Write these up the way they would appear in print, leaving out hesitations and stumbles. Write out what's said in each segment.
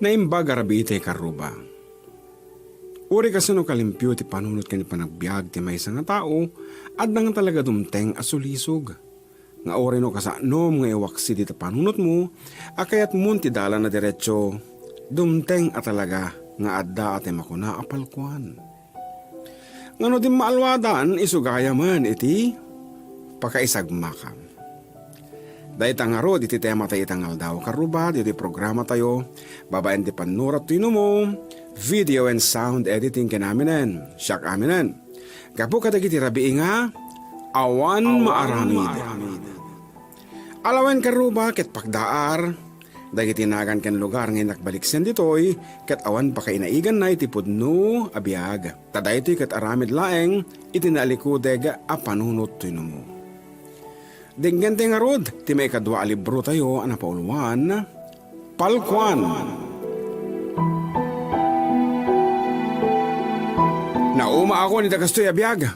Naimba garabite karuba. Uri kasano kalimpyo ti panunot ka ni panagbiag ti may nga tao at nang talaga dumteng asulisog. Nga ori no kasanom nga iwaksi ti panunot mo, akayat mo ti dala na diretsyo, dumteng at talaga nga adda at makuna apalkuan. Ngano din maalwadan isugaya man iti pakaisagmakam. Dahil tangaro, iti tema tayo itangal daw karuba, iti programa tayo, babayan ti panurat tino mo, video and sound editing kinaminen, siyak aminen. Gapo kadagiti rabi nga, awan maaramid. Alawen karuba, ket pagdaar, dagiti nagan ken lugar nga nakbaliksen ditoy, ket awan pa kainaigan na iti pudno abiyag. Taday ito'y ket aramid laeng, itinaalikudeg a panunot tino mo. Dinggente nga rod, ti may kadwa libro tayo, anapauluan, Palkuan. Nauma ako ni Dagastoy abiyag,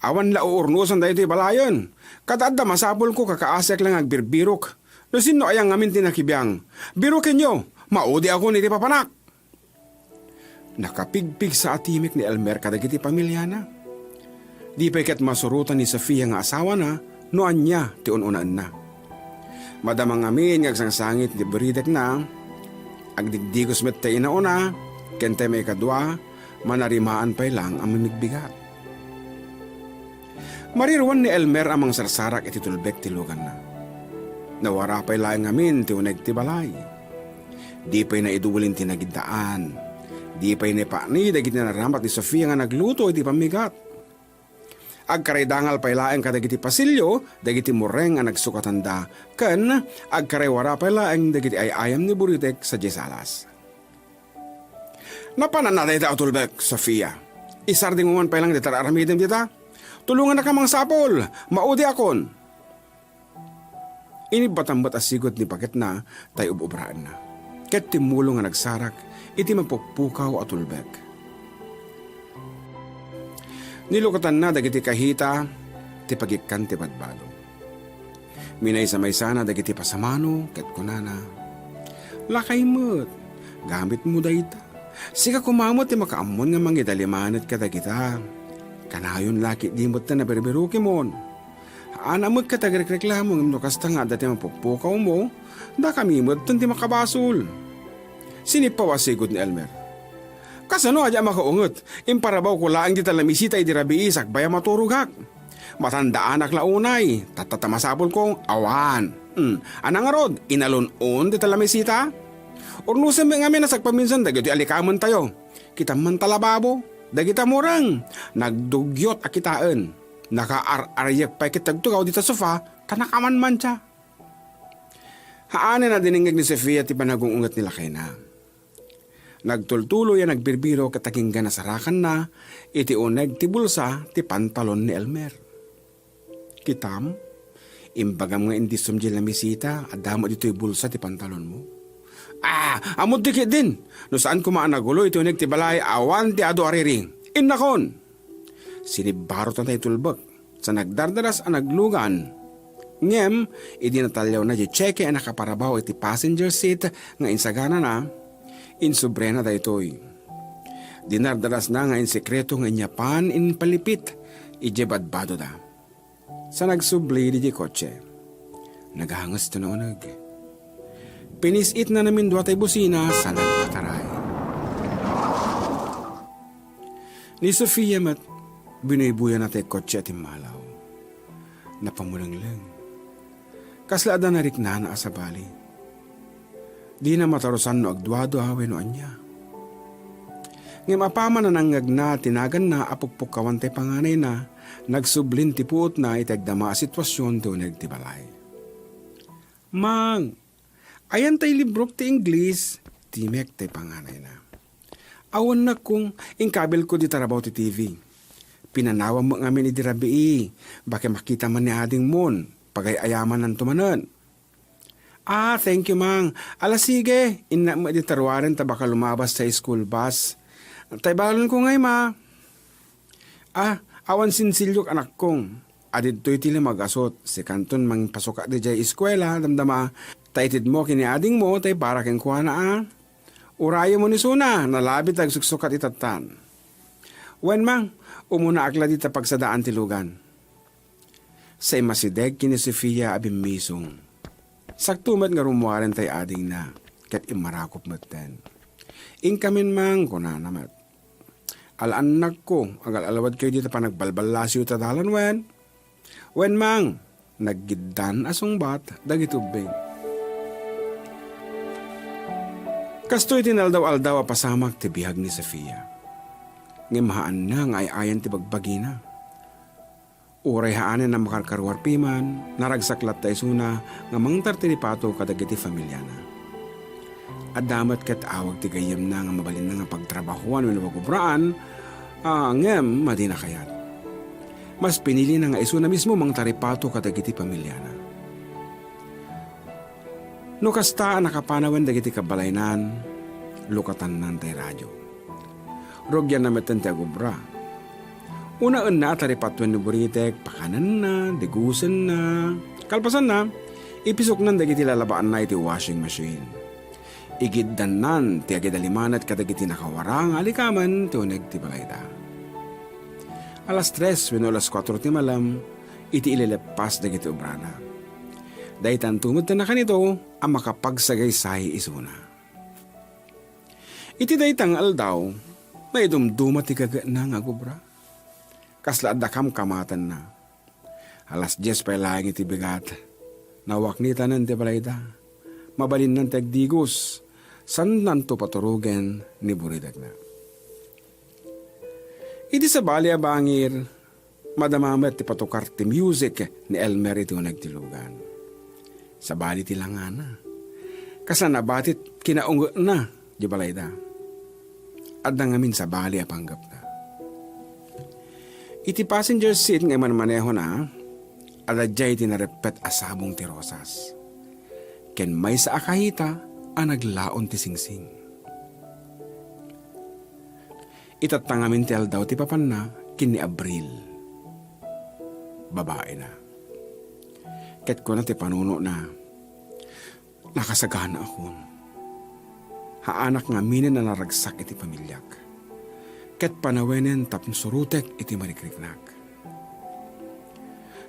awan la uurnusan dahi ito'y balayon. Katadda masapol ko kakaasek lang agbirbirok. No sino ayang ngamin tinakibiyang, birukin nyo, maudi ako ni ti papanak. Nakapigpig sa atimik ni Elmer kadagiti pamilya na. Di pa ikat masurutan ni Sofia nga asawa na, noan niya ti ununaan na. Madamang amin ngagsangsangit di beridek na, agdigdigos met tayo na una, kente may kadwa, manarimaan pa'y lang ang mamigbigat. Mariruan ni Elmer amang sarsarak iti tulbek ti lugan na. Nawara pa'y lang amin ti uneg ti balay. Di pa'y naidulin ti nagidaan. Di pa'y naipani dagiti naramat ni Sofia nga nagluto iti pamigat. Agkaraydangal pa'y laeng kadagiti pasilyo, dagiti mureng nga nagsukatanda, ken agkaraywara pa'y laeng dagiti ayayam ni Buritek sa Jesalas. Napananaday ta utulbek, Sofia. Isarding mo man pa'y lang ditara aramidem dita. Tulungan na ka mang sapol, maudi akon. Inibatambat asigot ni Paket na tayo ububraan na. Ket timulong nga nagsarak, iti mapukpukaw atulbek. Nilukatan na dagiti kahita, ti pagikan ti badbado. Minay sa may sana dagiti pasamano, ket kunana. Lakay mo't, gamit mo dayta. Sika kumamot ti makaamon nga mangidalimanit ka dagita. Kanayon laki di mo't na naberberuki mon. Anamot ka tagreklamo ng nukasta nga dati mapukpukaw mo, da kami mo't ti makabasol. Sinipawasigot ni Elmer. Kasano aja makaungot, imparabaw ko laang di talamisita iti rabi isak baya maturugak. Matandaan ak launay, tatatamasabol kong awan. Anang arod, inalun-on di talamisita? Urnusan mo nga nasagpaminsan dagiti alikaman tayo. Kita man talababo, dagita murang, nagdugyot akitaan. Naka-ar-aryak pa kitagtugaw dita sofa, tanakaman man siya. Haanin na diningag ni Sofia ti panagungungit nila kay na. Nagtultulo yan nagbirbiro katakinggan na sarakan na, iti uneg ti bulsa ti pantalon ni Elmer. Kitam, imbagam nga indi sumjil na misita, adamo dito'y bulsa ti pantalon mo. Amod dikit din, no saan kumaan nagulo iti uneg ti balay, awan ti ado ariring, innakon. Sinibarot na tayo tulbak, sa nagdardaras ang naglugan. Ngem, idi natalyaw na di cheque ang nakaparabaw iti passenger seat nga insagana na, insubrena da ito'y. Dinardaras na nga in sekreto nga inyapan in palipit, ijebadbado da. Sa nagsubli di kotse, naghangas to na unag. Pinisit na namin duwatay busina sa nagpataray. Ni Sofia mat, binaybuya na tayo kotse at imalaw. Napamulang lang. Kaslada na rikna na asabali. Di na matarusan no agduado hawe no anya. Ngem apama na nanggag na tinagan na apukpukawan tay panganay na nagsublin ti puot na itagdama a sitwasyon do nagtibalay. Mang, ayan tay librok ti Ingles, timek tay panganay na. Awan na kung ingkabil ko di tarabaw ti TV. Pinanawa mo ngamin iti rabii, baka makita man ni ading mon, pagayayaman ng tumanan. Thank you, Mang. Sige, ina mo di tarwarin ta baka lumabas sa school bus. Taybalon ko ngay, Ma. Awan sinsilyok anak kong. Adid to'y tili mag-asot. Si kanton mang pasuka di jay eskwela, damdama. Taitid mo kini ading mo, tay para keng kuha na Uraya mo ni Suna, nalabit ag suksukat itatan. Wen mang, umuna akla dita pagsadaan tilugan. Sa imasideg kini Sofia abimmisong. Saktumat nga rumuaren tay ading na, kat imarakop maten. Ingkamin mang kunanamat. Alaan ko, agal alawad kayo dito pa nagbalbalasyo tadalan wen. Wen mang, naggidan asong bat, dagitubing. Kastoy tinaldaw-aldaw pasamak ti bihag ni Sofia. Ngimhaan na nga ay-ayan ti bagbagina. Uray haanin na makarkarwar piman, naragsaklat tayo suna nga mangtar ti pato kadagiti familya na. At damat kat awag ti gayam na nga mabalin na nga pagtrabahuan o nawagubraan, ngem madi na kayat. Mas pinili na nga iso na mismo mang taripato kadagiti pamilya na. No kasta nakapanawan dagiti kabalaynan, lukatan nan tay radyo. Rogyan na metan ti agubra. Unaan na taripatwen ni Buritek, pakanan na, degusan na, kalpasan na, ipisok nan dagiti lalabaan na iti washing machine. Igiddan nan ti agidalimanat kadagiti nakawarang alikaman ti uneg ti balayda. Alas 3 wenno alas 4 ti malam, iti ililepas dagiti obrana. Daytan tumod na kanito ang makapagsagaysay isuna. Iti daytang aldaw, may dumduma ti kaga na nga gubra. Kasla adakam kamatan na. Alas 10 pa lang iti bigat. Nawaknita nan ti balayda. Mabalin nan ti agdigos. San nanto paturugen ni Buridag na. Iti sa bali abangir, madamamet ti patukar ti music ni Elmer iti unag tilugan. Sa bali ti langana. Kasana batit kinaunggo na di balayda. At nangamin sa bali apanggap na. Iti passenger seat nga maneho na, adadjay tinarepet asabong ti rosas. Ken may sa akahita, ang naglaon ti singsing. Itatangamin ti aldaw ti papan na, kin ni Abril. Babae na. Ket ko na ti panuno na, nakasagana akon. Haanak nga minin na naragsak iti pamilyak. Ket panawenen tapno surutek iti marikriknak.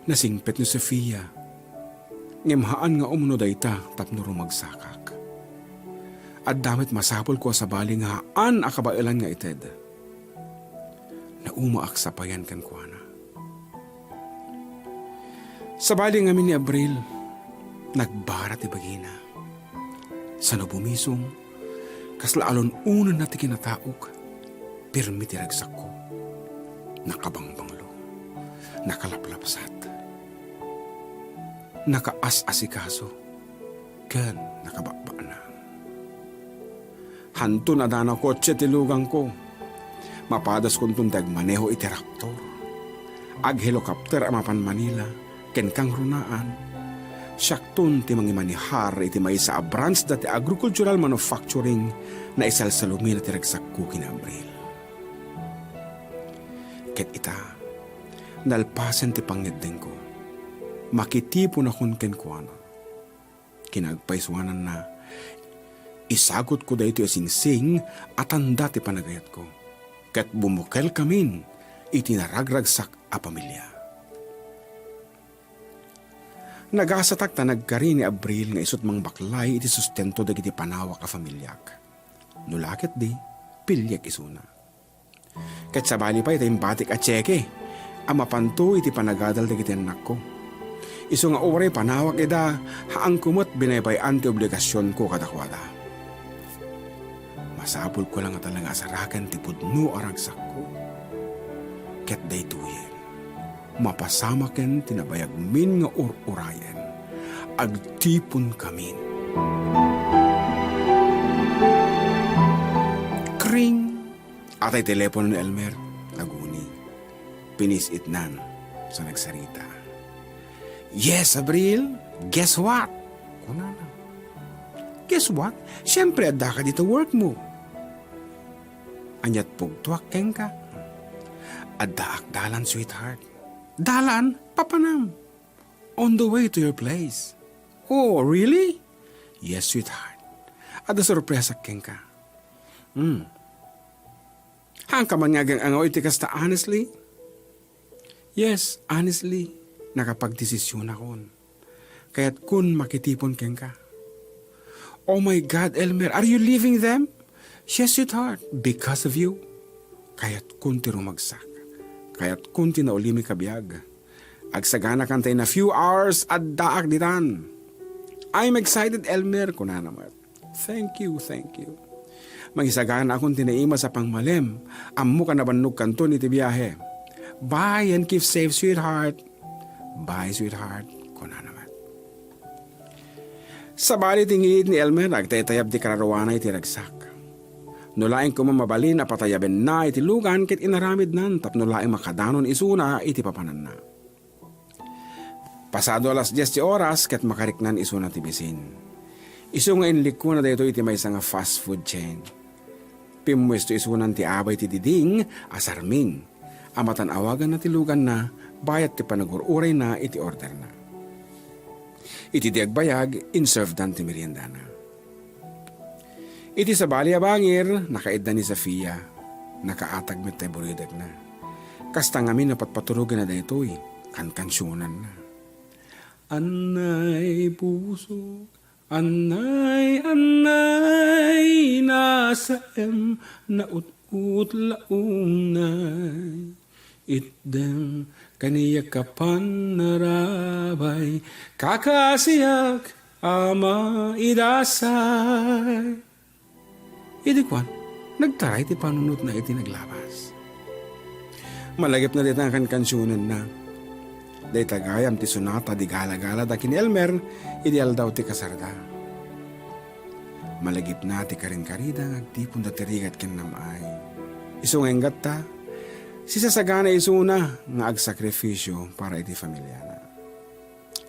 Nasingpet ni Sofia, ngimhaan nga umuno dayta tapno rumagsakak. At damit masapol ko sa baling haan akabailan nga ited. Naumaak sa payan kan kuana. Sa baling amin ni Abril, nagbara ti bagina. Sa nabumisong, kaslaalon unan na ti kinataok, pirmi ti ragsak ko. Nakabangbanglo, nakalaplapsat, nakaas-asikaso, ken nakabakba na. Hanto na dana kotse ti lugang ko. Mapadas kong tundag maneho iti raptor. Ag helicopter amapan Manila, ken kang runaan. Siyaktun ti mangimanihar iti may sa branch dati agricultural manufacturing na isalsalumin at iragsakku kina Abril. Ket ita, nalpasan ti pangyadeng ko. Makitipon akon ken kuano. Kinagpaiswanan na, isagot ko dahito asingsing at tanda ti panagayat ko. Ket bumukel kamin, itinaragragsak a pamilya. Nagasatak ta nagkari ni Abril nga isut mang baklay iti sustento dagiti panawak a familyak. Nulakit di, pilyak isuna. Ket sabali pa iti imbatik a tseke, amapanto iti panagadal dagiti anak ko. Isu nga oray panawak ida, haang kumot binaybayan ti obligasyon ko kadakwada. Masapul ko lang at talaga asarakan ti pudno aragsak ko. Ket daytoyen, mapasamaken tinabayag min nga urayen, agtipon kamin. Kring! Atay telepono ni Elmer, naguni. Pinis-itnan sa nagsarita. Yes, Abril, guess what? Kunana. Guess what? Siyempre, adda ka dito work mo. Anyat pugtuak keng ka. Adda dalan, sweetheart. Dalan, papanam. On the way to your place. Oh, really? Yes, sweetheart. Adda sorpresa keng ka. Hang ka man nga gang angaw iti kasta honestly? Yes, honestly, nakapagdesisyon akon. Kaya't kun makitipon ken ka. Oh my God, Elmer, are you leaving them? Yes, sweetheart, because of you. Kaya't kun ti rumagsak. Kaya't kun ti naulimi kabiyag. Agsagana kantay na few hours at daak ditan. I'm excited, Elmer, kuna naman. Thank you. Magisagana akong tinaima sa pangmalem. Ammo ka nabannog kanto ni ti biyahe. Bye and keep safe, sweetheart. Bye, sweetheart. Kuna naman. Sa bali tingid ni Elmer, nagtaytayab di kararuana iti ragsak. Nulaing ko mamabalin na patayabin na iti lugan kit inaramid nan tapno laing makadanon isuna iti papanan na. Pasado alas 10 ti oras ket makariknan isuna ti bisin. Isu nga inliko na dayto iti maysa nga fast food chain. Pimwesto isunan ti abay ti diding asarming. Amatan awagan na ti lugan na bayat ti panagururay na iti order na. Iti diagbayag inserve dan ti merienda na. Iti sa bali abangir nakaedda ni Sofia. Nakaatag met tay buridag na. Kasta ngamin napatpaturugan na daytoy kankansyunan na. Anay puso, anay, nasa na ut-ut launay. Itdem kaniya kapan narabay, kakasiyak ama idasay. Idikwan, nagtaray ti panunot na iti naglabas. Malagip na dito ang kankansyunan na. Day tagayam ti sunata di gala-gala da kin Elmer, ideal daw ti kasarda. Malagip na ti karin-karida agtipon da tirigat ken namay. Isu nga enggat ta, sisasagana isuna nga agsakripisyo para iti familia na.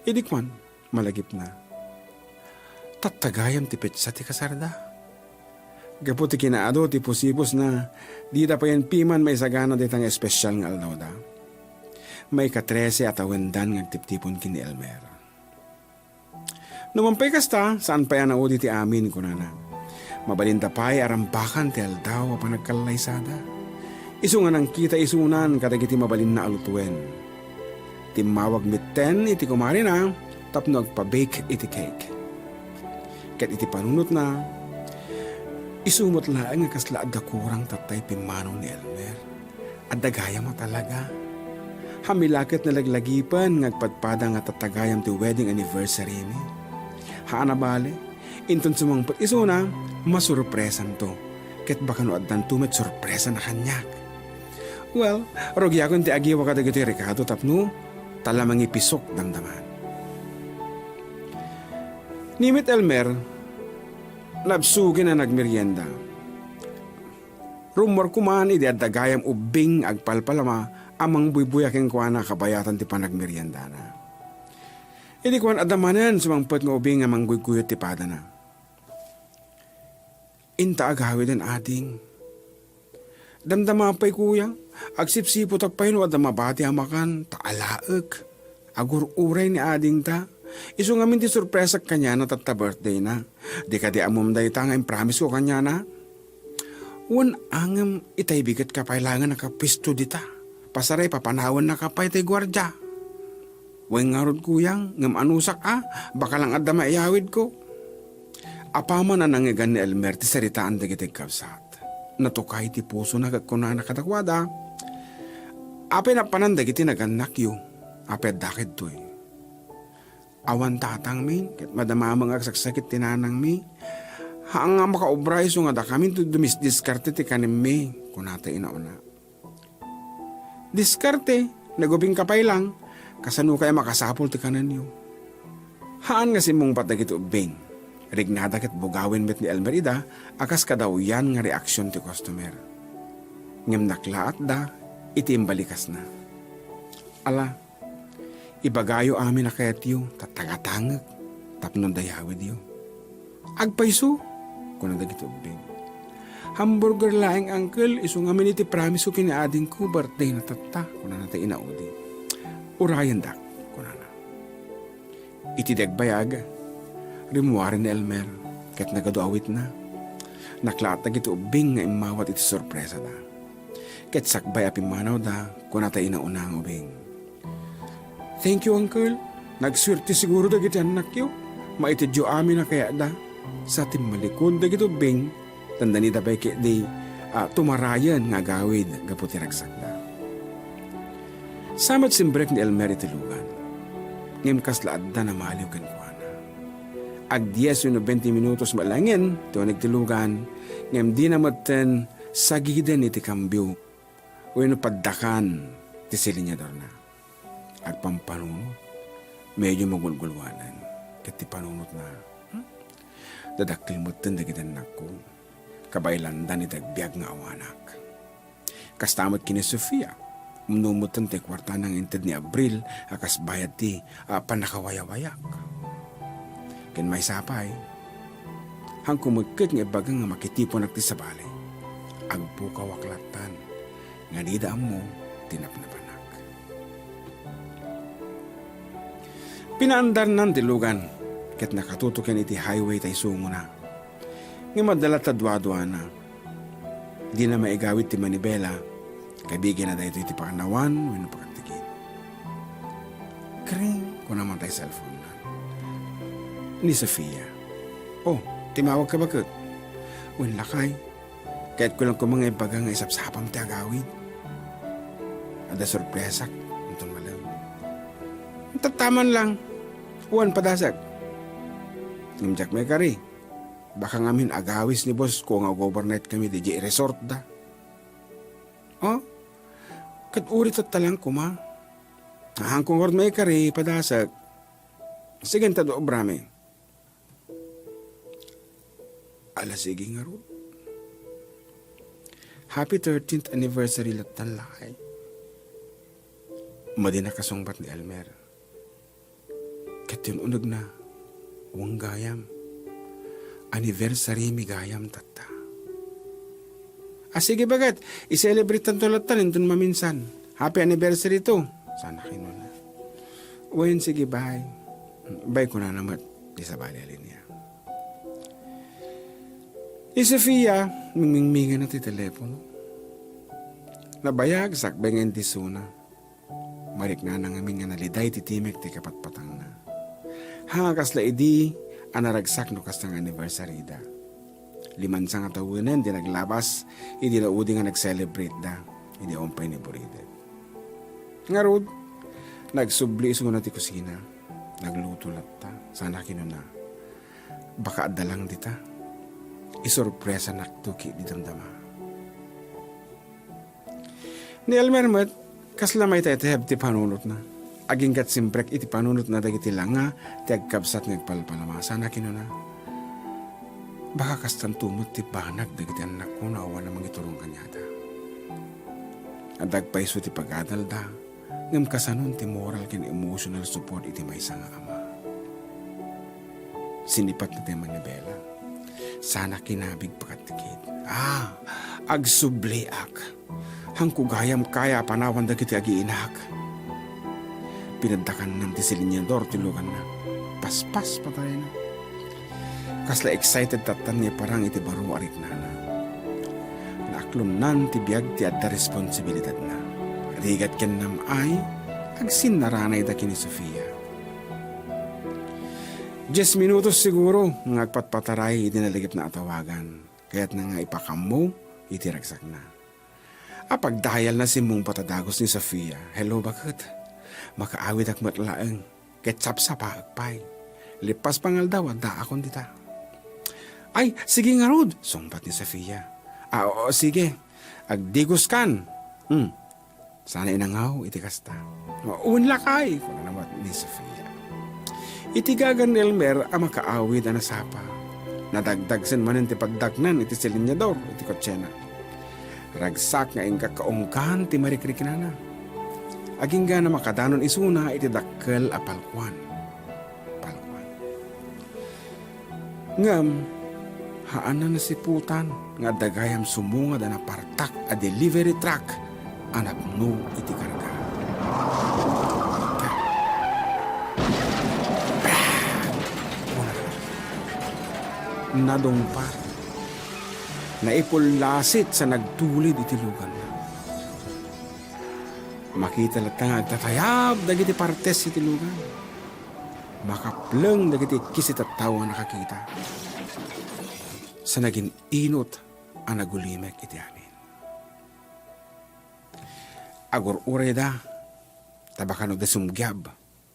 Idikman, malagip na. Tattagayam ti petsa ti kasarda. Gapo ti kinaado ti pusipos na di da pa yan piman may sagana ditang espesyal nga aldaw da. May ka-13 at awendan ng tiptipon kini Elmer. Numampay kasta, saan pa yan ang udi ti amin ko na. Mabalinda pa'y arambakan ti aldaw pa nagkalaysada. Isu nga nang kita isunan katagiti mabalin na alutuen. Timawag mitten iti kumari na, tapno agpa-bake iti cake. Kat iti panunot na, isumot laang nga kasla adda kurang tatay pimano ni Elmer. Adda gaya mo talaga. Hamilakit na laglagipan ngagpadpada nga tatagayam ti wedding anniversary mi. Haana bale, inton sumangpot isuna, masurpresan to. Ket baka no addan tumet surpresa na kanyak. Well, rogyakon ti agiwa kadagiti Ricardo tapno, talamang ipisok damdaman. Nimit Elmer, labsugin na nagmerienda. Rumor kuman iti adagayam ubing agpalpalama amang buybuyaking kuana kabayatan ti panagmerienda na. Idi kuan adamanan sumangpot nga ubing amang guyguyot ti pada na. Inta agawi den ating. Damdama pa'y kuya, agsipsipot agpay no adamabati amakan, taalaag. Agur uray ni ading ta. Isu ngamin ti surpresa kanya na tatta birthday na. Di ka di amumday ta nga promise ko kanya na. Wan angam itay bigat kapailangan nakapisto di ta. Pasaray papanawan na kapay tay gwardya. Weng ngarod kuyang, ngam anusak baka lang adda maiyawid ko. Apama na nangigan ni Elmer ti saritaan dagiti kabsat. Natukay ti puso na kuna nakatakwada. Apay na panan dagiti naganak yu. Apay dakid to'y. Awan tatang min, ket madamamang agsaksakit tinanang mi. Haang nga makaobray so nga da kami to dumisdiskarte ti kanim mi. Kunata inauna. Diskarte, nagubing kapay lang, kasano kaya makasapol ti kanan niyo. Haan nga si mong patagit ubing, rignada ket bugawin met ni Elmerida, akas kadaw yan nga reaksyon ti customer. Ngem naklaat da, itimbalikas na. Ala, ibagayo amin na kayat yu, tatangatangag, tapnon dayawid yu. Agpaiso, kung nagagit ubing. Hamburger laing uncle, iso nga miniti promise ko kiniading ko, birthday na tata, kuna na tayo inaudi. Urayan dak, kuna na. Iti dagbayag, rimuwarin ni Elmer, ket nagaduawit na. Naklaat na gito ubing nga imawat iti sorpresa da. Ket sakbay apimanaw da kung natay inauna ang ubing. Thank you, Uncle. Nagswerte siguro da giti anak yo. Maitidyo amin na kaya da. Sa timalikon da gito ubing, tanda ni dabay kaya di tumarayan nga gawid gaputi ragsak da. Samat simbrek ni Elmer itilugan. Ngem kaslaad da na maliw kan kuana. Ag 10 o 20 minutos malangin, ito nagtilugan, ngem di namaten sagiden iti kambyo, o paddakan ti silinyador na. Ag pampanunot, medyo magulgulwanan, ket ti panunot na, dadakilmutin da gitan nako, kabaylandan iti agbyag nga awanak. Kastamot kini Sofia, umnumutan ti kwarta ng inted ni Abril, akas bayad ti panakawayawayak. Ken may sapay, hang kumagkit nga bagang nga makitipon ak ti sabali, agpukaw aklatan, nga nidaan mo, tinapnapanak. Pinaandar ng dilugan, ket nakatutukin iti highway tay sungo na. Nga madala tadwa-dwa na, di na maigawit ti manibela, kaibigan na dahito iti pakanawan, wino pagkatigid. Kring, kung naman tayo cellphone na. Ni Sofia. Oh, timawag ka bakit? Uwan lakay. Kahit ko lang kumangay baga nga isapsapam ti agawid. Ada sorpresa, itong malam. Tataman lang. Uwan padasak. Ngimjak may kari. Baka ngamin agawis ni boss ko nga overnight kami di resort da. Oh, kat urit at talang kuma. Nahangkong word may kari padasak. Sige tado obrame. Ala sige nga ro. Happy 13th anniversary latan lakay. Madi na kasungbat ni Elmer. Kat yun unog na. Uwang gayam. Anniversary mi gayam tata. Sige bagat. I-celebrate tanto latan indun maminsan. Happy anniversary to. Sana kinuna. Uwain sige bye. Bye ko na naman. Di sa bali alin niya. Sofia, mingmingan na ti telepono. Nabayag sakbay nga ti suna. Marik na nang amin nga naliday ti timek ti kapatpatang na. Hangakas la idi, anaragsak no kastang anniversary da. 5 nga tawanan di naglabas, idi laudi nga nag-celebrate da. Idi ompay ni Buridet. Ngarod, nagsubli iso na ti kusina. Nagluto latta. Sana kinuna. Baka adalang dita. Isorpresa naktuki di damdama. Ni Elmer mat, kaslamay tayo tahab ti panunot na. Aging kat simprek iti panunot na dagiti lang nga, ti agkabsat ngagpalpalama. Sana kinuna. Baka kastan tumot ti banag dagiti anak ko na awan namang iturong kanyata. Adag paiso ti pag-adal da, ngam kasanon ti moral ken emotional support iti maysa nga ama. Sinipat na ti manibela. Sana kinabig pakatikid. Agsubliak. Hangkugayam kaya panawan dagiti agiinak. Pinadakan ng ti silinyador tilugan na. Paspas patay na. Kasla excited tatan niya parang iti baro arik na na. Naaklumnan ti biyag ti adda responsibilidad na. Rigat ken nam ay agsin naranay da kini Sofia. 10 minutos siguro ngagpatpataray idinaligip na atawagan. Kaya't na nga ipakamo itiragsak na. Pagdayal na si mong patadagos ni Sofia. Hello bakit? Makaawit ak matlaeng. Ketsap sa paagpay. Lipas pangal daw da akon dita. Ay, sige nga Rod. Sumpat ni Sofia. Oo, sige. Agdigos kan. Sana inangaw itikasta. Unlakay. Kung naman ni Sofia. Itigagan ni Elmer ang makaawid na nasapa. Nadagdag sen manin ti pagdagnan iti silinyador iti kotsena. Ragsak nga ingka kaungkan ti marikrikinana. Aging nga na makadanon isuna iti dakkel a palkwan. Ngam, haan na nasiputan nga dagayam sumunga da na partak a delivery truck anak no iti karga. Nadongpar. Naipulasit sa nagtulid iti lugan na. Makita latang agtatayab dagiti partes iti lugan. Makapleng dagiti kisit at tawa nakakita. Sa naging inot ang nagulimek iti amin. Agor uray da, tabakan da sumgyab.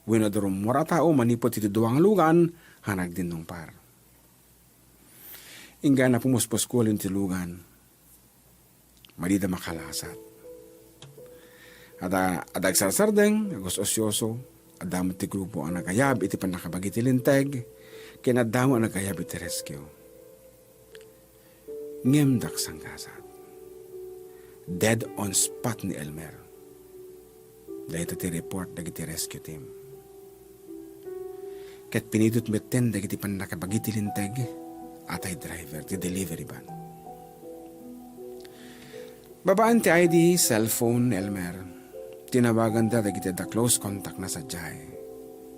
Wino da rumura tao manipot iti duwang lugan, hanag din nung par. Ingga na pumuspos ko iti lugan. Malida makalasat. Adag sarsardeng, agos osyoso, adamot ti grupo ang nagayab, iti panakabagi ti linteg, kinadamo ang nagayab iti rescue. Ngemdak sangkasat. Dead on spot ni Elmer. Dahil ti report dagiti rescue team. Ket pinidot meten dagiti panakabagi ti linteg, atay driver, ti delivery van. Babaan ti ID, cellphone, Elmer. Tinawagan da dagiti da close contact na sa Jai.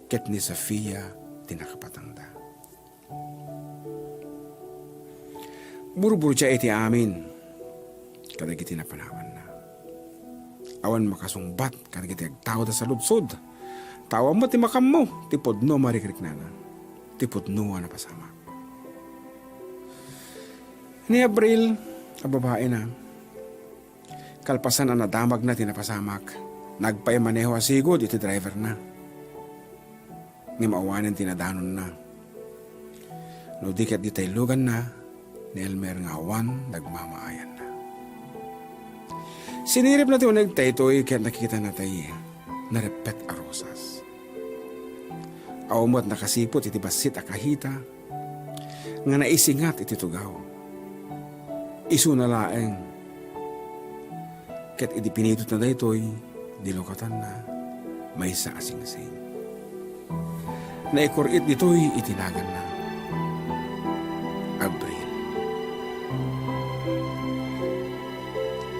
Ket ni Sofia tinakapatang da. Burbur siya iti amin. Kadagiti napanawan na. Awan makasungbat kadagiti agtao da sa lutsod. Tawa mo ti makam mo. Tipod no marikrik na na. Tipod no na pasama. Ni Abril, ang babae na. Kalpasan ang nadamag na tinapasamak. Nagpaimaneho asigod iti driver na. Ngimawanin tinadanon na. No dikat di lugan na, ni Elmer nga awan nagmamaayan na. Sinirip na ito nagtaytoy kaya nakikita na tayo na repet arosas. Awamot nakasipot iti basit akahita nga naisingat iti tugaw. Isu na laeng ket iti pinitot na daytoy dilokatan na may sa asing-sing. Naikurit dito'y itinagan na. Abril.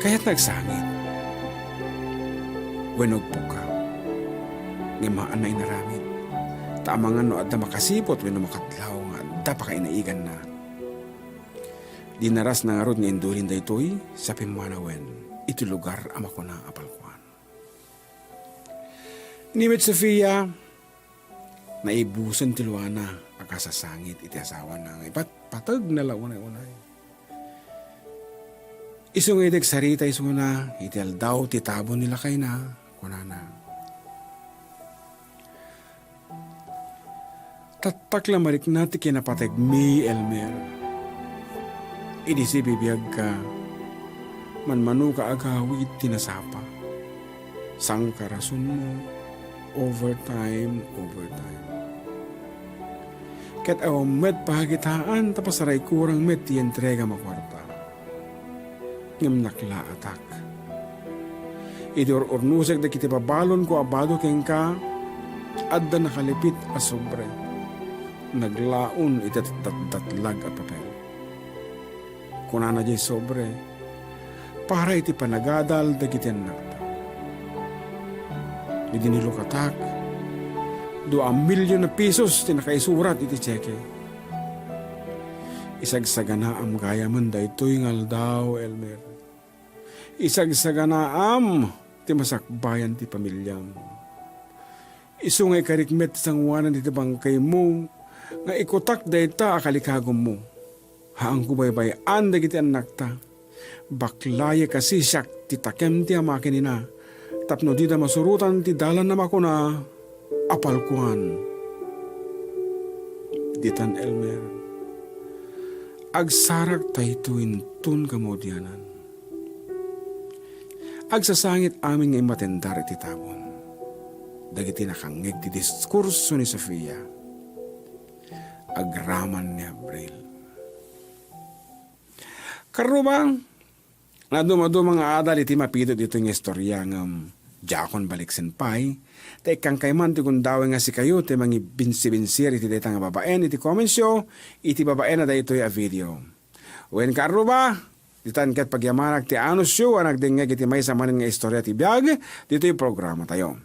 Kaya't nagsangit. Wenog pukaw. Ngimaan na inaramid. Tamangan no adda makasipot wenno makatlaw nga adda pa kainaigan na. Dinaras na nga rod nga indulin daytoy sa Pimanawen. Iti lugar amako na apalkuan. Nimit Sofia, naibusan ti Luana akasasangit iti asawa na ipat patag na launay-unay. Isong itig sarita isong na iti aldaw ti tabon nila kay na kunana. Tatak lamarik na ti kinapatag mi Elmer. Idi si bibiyag ka manmanu ka agawid tinasapa. Sang karason mo overtime. Ket awam met pahagitaan tapos aray kurang met ti entrega makwarta. Ngem nakla atak. Idor ornusek da kiti babalon ko abado keng ka adda nakalipit a sobre. Naglaon itatatlag a papel. Kunana jay sobre para iti panagadal da kiti anak. Idinilukatak, 2 milyon na pesos tinakaisurat iti tseke. Isagsagana am gaya man da ito'y ngaldaw, Elmer. Isagsagana am ti masakbayan ti pamilyam. Isungay karikmet sangwanan iti bangkay mo, nga ikutak da ita akalikagom mo. Haang kubaybayan da kiti anak ta. Baklaya kasi siyak ti takem ti amakin ina. Tapno di da masurutan ti dalan na makuna apalkuan. Ditan Elmer. Agsarak taytuin tun kamodyanan. Agsasangit amin ngay matendar iti tabon. Dagiti nakangeg ti diskurso ni Sofia. Agraman ni Abril. Karubang, na dumado mga adal iti mapito dito ng istorya ng Jakon baliksen pay, tay kang kayman ti kundawe nga si kayo, ti mangi binsi-binsir iti dayta nga babaen, iti komensyo, iti babaen na daytoy a video. Wen karuba, ditan ket pagyamanak ti anusyo, anag dingeg iti may samanin nga istorya ti biyag, dito'y programa tayo.